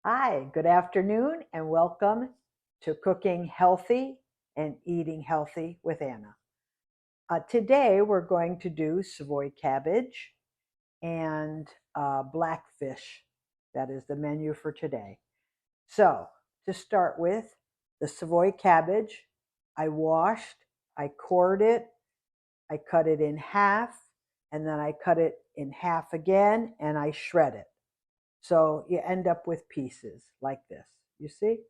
Hi, good afternoon, and welcome to Cooking Healthy and Eating Healthy with Anna. Today, we're going to do Savoy cabbage and blackfish. That is the menu for today. So, to start with, the Savoy cabbage, I washed, I cored it, I cut it in half, and then I cut it in half again, and I shred it. So you end up with pieces like this. You see?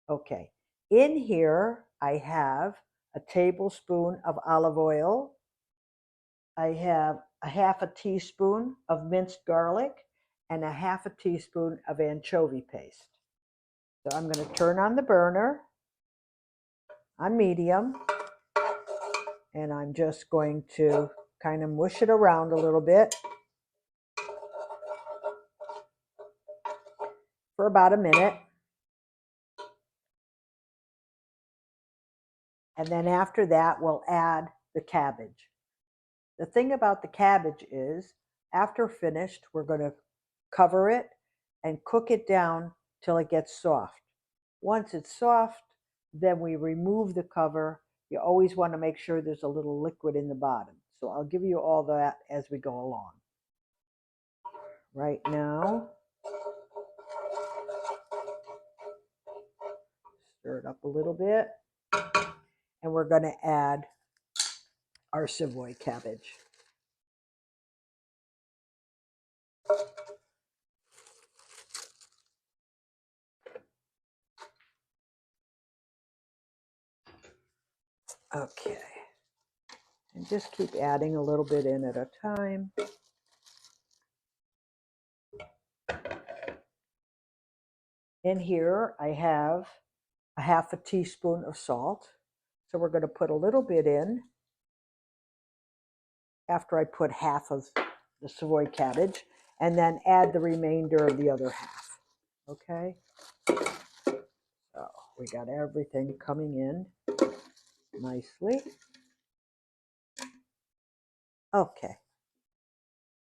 Okay. In here, I have a tablespoon of olive oil. I have a half a teaspoon of minced garlic and a half a teaspoon of anchovy paste. So I'm going to turn on the burner on medium, and I'm just going to kind of mush it around a little bit for about a minute. And then after that, we'll add the cabbage. The thing about the cabbage is, after finished, we're going to cover it and cook it down till it gets soft. Once it's soft, then we remove the cover. You always want to make sure there's a little liquid in the bottom. So I'll give you all that as we go along. Right now, stir it up a little bit, and we're going to add our Savoy cabbage. Okay. And just keep adding a little bit in at a time. In here, I have a half a teaspoon of salt. So we're going to put a little bit in after I put half of the Savoy cabbage, and then add the remainder of the other half. Okay? So we got everything coming in nicely. Okay.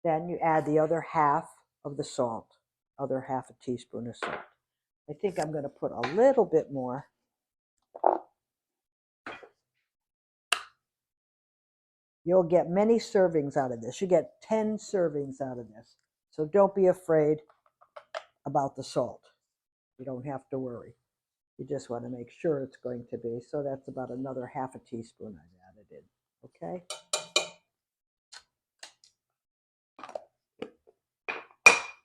Then you add the other half of the salt, other half a teaspoon of salt. I think I'm going to put a little bit more. You'll get many servings out of this. You get 10 servings out of this. So don't be afraid about the salt. You don't have to worry. You just want to make sure it's going to be. So that's about another half a teaspoon I've added in. Okay?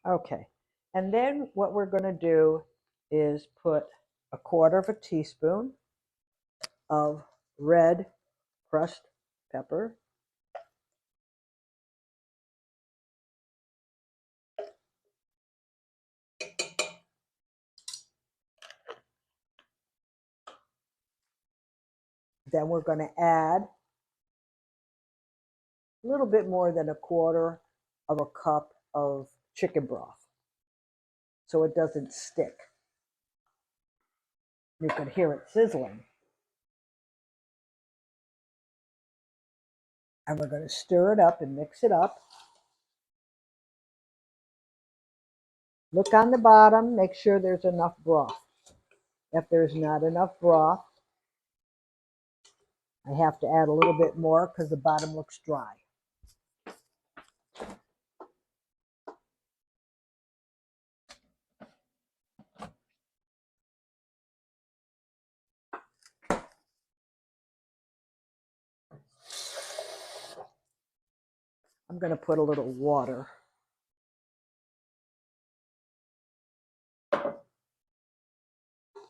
Okay. And then what we're going to do is put a quarter of a teaspoon of red crushed pepper. Then we're going to add a little bit more than a quarter of a cup of chicken broth so it doesn't stick. You can hear it sizzling. And we're going to stir it up and mix it up. Look on the bottom, make sure there's enough broth. If there's not enough broth, I have to add a little bit more because the bottom looks dry. I'm going to put a little water.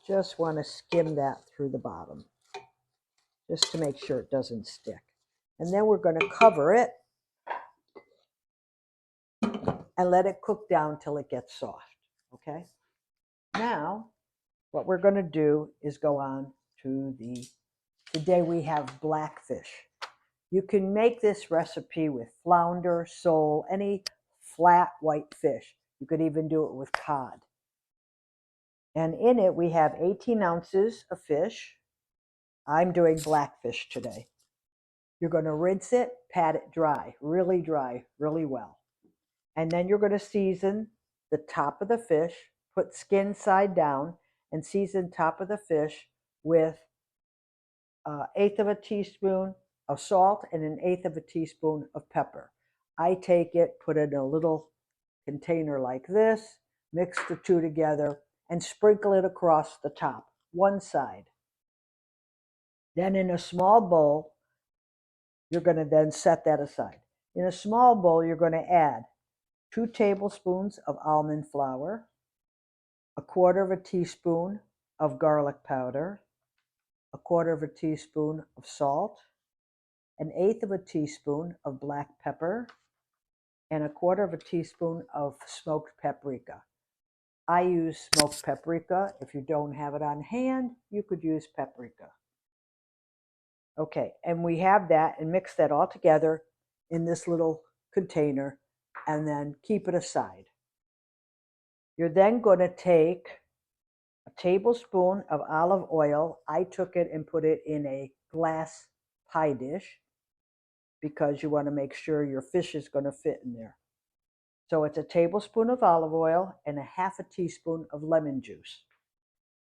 Just want to skim that through the bottom, just to make sure it doesn't stick. And then we're going to cover it and let it cook down till it gets soft. Okay? Now, what we're going to do is go on to today we have blackfish. You can make this recipe with flounder, sole, any flat white fish. You could even do it with cod. And in it, we have 18 ounces of fish. I'm doing blackfish today. You're going to rinse it, pat it dry, really well. And then you're going to season the top of the fish put skin side down, and season top of the fish with 1/8 of a teaspoon of salt and 1/8 of a teaspoon of pepper. I take it, put it in a little container like this, mix the two together, and sprinkle it across the top, one side. Then in a small bowl, you're going to then set that aside. In a small bowl, you're going to add 2 tablespoons of almond flour, 1/4 of a teaspoon of garlic powder, 1/4 of a teaspoon of salt, 1/8 of a teaspoon of black pepper, and 1/4 of a teaspoon of smoked paprika. I use smoked paprika. If you don't have it on hand, you could use paprika. Okay, and we have that and mix that all together in this little container and then keep it aside. You're then going to take a tablespoon of olive oil. I took it and put it in a glass pie dish because you want to make sure your fish is going to fit in there. So it's a tablespoon of olive oil and 1/2 teaspoon of lemon juice.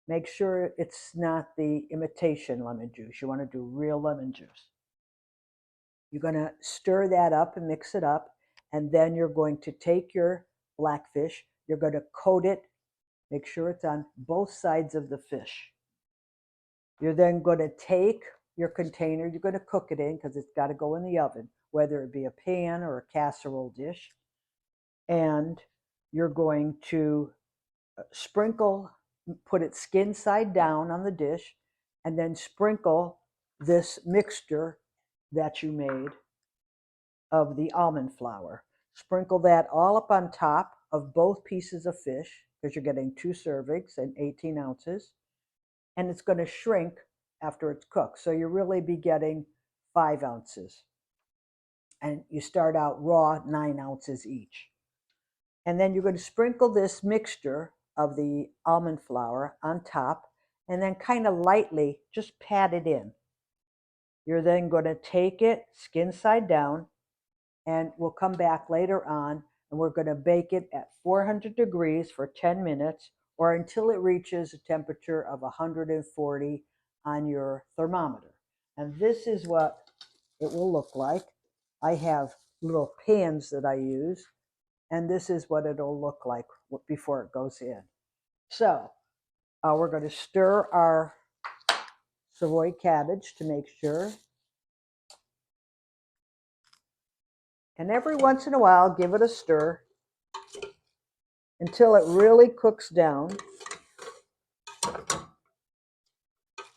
Make sure it's not the imitation lemon juice. You want to do real lemon juice. You're going to stir that up and mix it up, and then you're going to take your blackfish. You're going to coat it. Make sure it's on both sides of the fish. You're then going to take your container. You're going to cook it in because it's got to go in the oven, whether it be a pan or a casserole dish. And you're going to sprinkle, put it skin side down on the dish, and then sprinkle this mixture that you made of the almond flour. Sprinkle that all up on top of both pieces of fish because you're getting 2 servings and 18 ounces. And it's going to shrink after it's cooked. So you'll really be getting 5 ounces. And you start out raw 9 ounces each. And then you're going to sprinkle this mixture of the almond flour on top and then kind of lightly just pat it in. You're then going to take it skin side down, and we'll come back later on and we're going to bake it at 400 degrees for 10 minutes or until it reaches a temperature of 140 on your thermometer. And this is what it will look like. I have little pans that I use, and this is what it'll look like before it goes in. So we're going to stir our Savoy cabbage to make sure. And every once in a while, give it a stir until it really cooks down.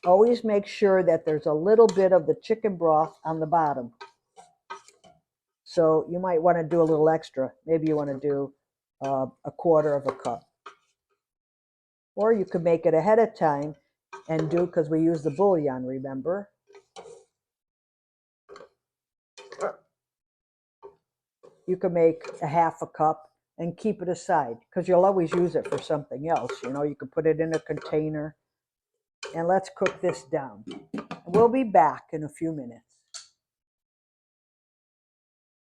Always make sure that there's a little bit of the chicken broth on the bottom. So you might want to do a little extra. Maybe you want to do 1/4 of a cup. Or you could make it ahead of time and do, because we use the bouillon, remember? You could make 1/2 cup and keep it aside because you'll always use it for something else. You know, you could put it in a container. And let's cook this down. We'll be back in a few minutes.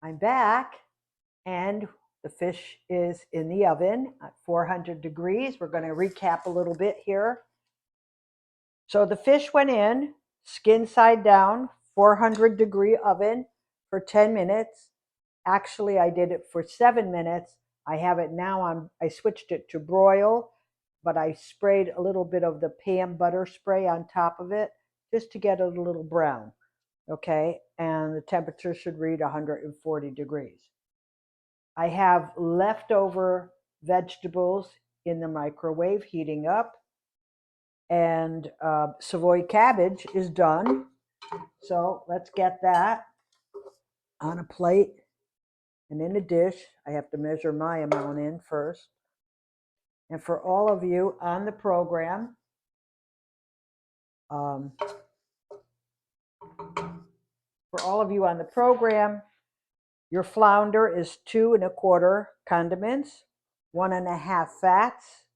I'm back, and the fish is in the oven at 400 degrees. We're going to recap a little bit here. So the fish went in, skin side down, 400-degree oven for 10 minutes. Actually, I did it for 7 minutes. I have it now I switched it to broil, but I sprayed a little bit of the Pam butter spray on top of it just to get it a little brown. Okay, and the temperature should read 140 degrees. I have leftover vegetables in the microwave heating up, and Savoy cabbage is done. So let's get that on a plate and in a dish. I have to measure my amount in first. And for all of you on the program, your flounder is 2 1/4 condiments, 1 1/2 fats,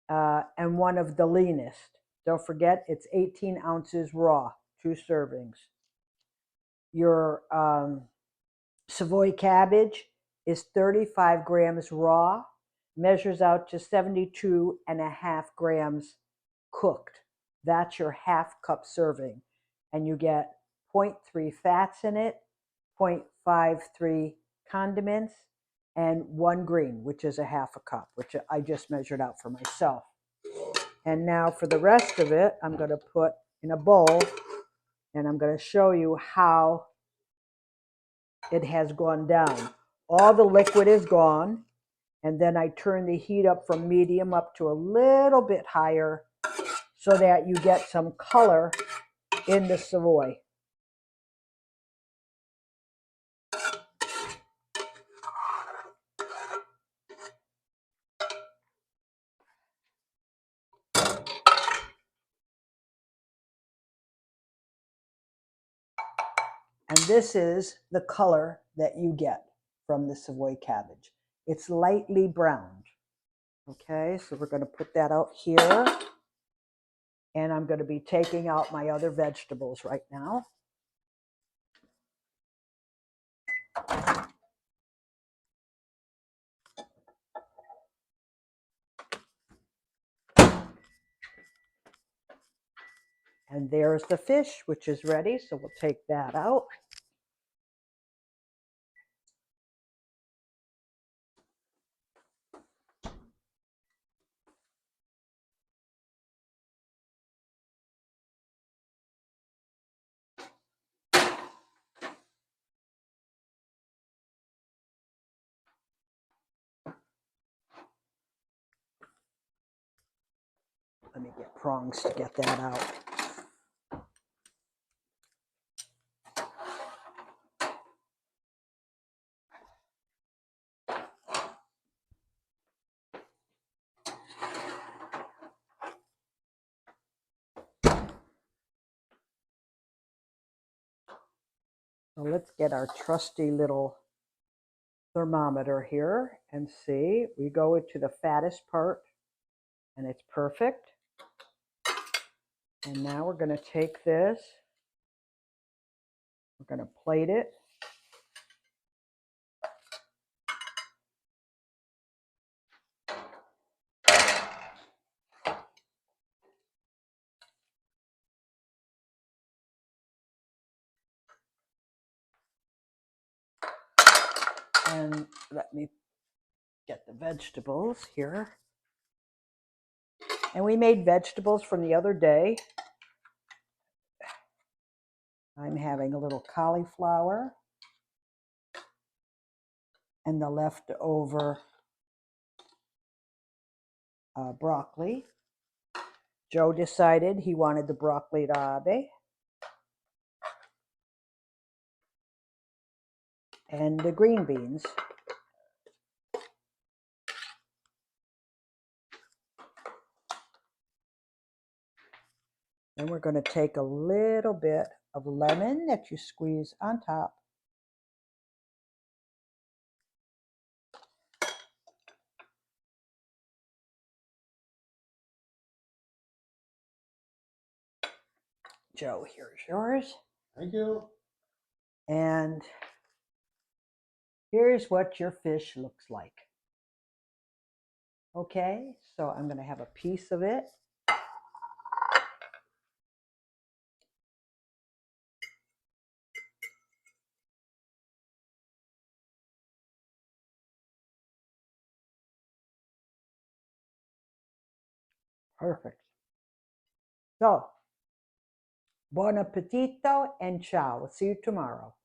and 1 of the leanest. Don't forget, it's 18 ounces raw, 2 servings. Your Savoy cabbage is 35 grams raw measures out to 72.5 grams cooked. That's your half cup serving. And you get 0.3 fats in it, 0.53 condiments, and 1 green, which is a half a cup, which I just measured out for myself. And now for the rest of it, I'm going to put in a bowl, and I'm going to show you how it has gone down. All the liquid is gone, and then I turn the heat up from medium up to a little bit higher so that you get some color in the Savoy. And this is the color that you get from the Savoy cabbage. It's lightly browned. Okay, so we're going to put that out here. And I'm going to be taking out my other vegetables right now. And there's the fish, which is ready. So we'll take that out. Let me get prongs to get that out. So let's get our trusty little thermometer here and see. We go into the fattest part, and it's perfect. And now we're going to take this. We're going to plate it. And let me get the vegetables here. And we made vegetables from the other day. I'm having a little cauliflower and the leftover broccoli. Joe decided he wanted the broccoli rabe. And the green beans. Then we're going to take a little bit of lemon that you squeeze on top. Joe, here's yours. Thank you. And here's what your fish looks like. Okay, so I'm going to have a piece of it. Perfect. So, buon appetito and ciao. See you tomorrow.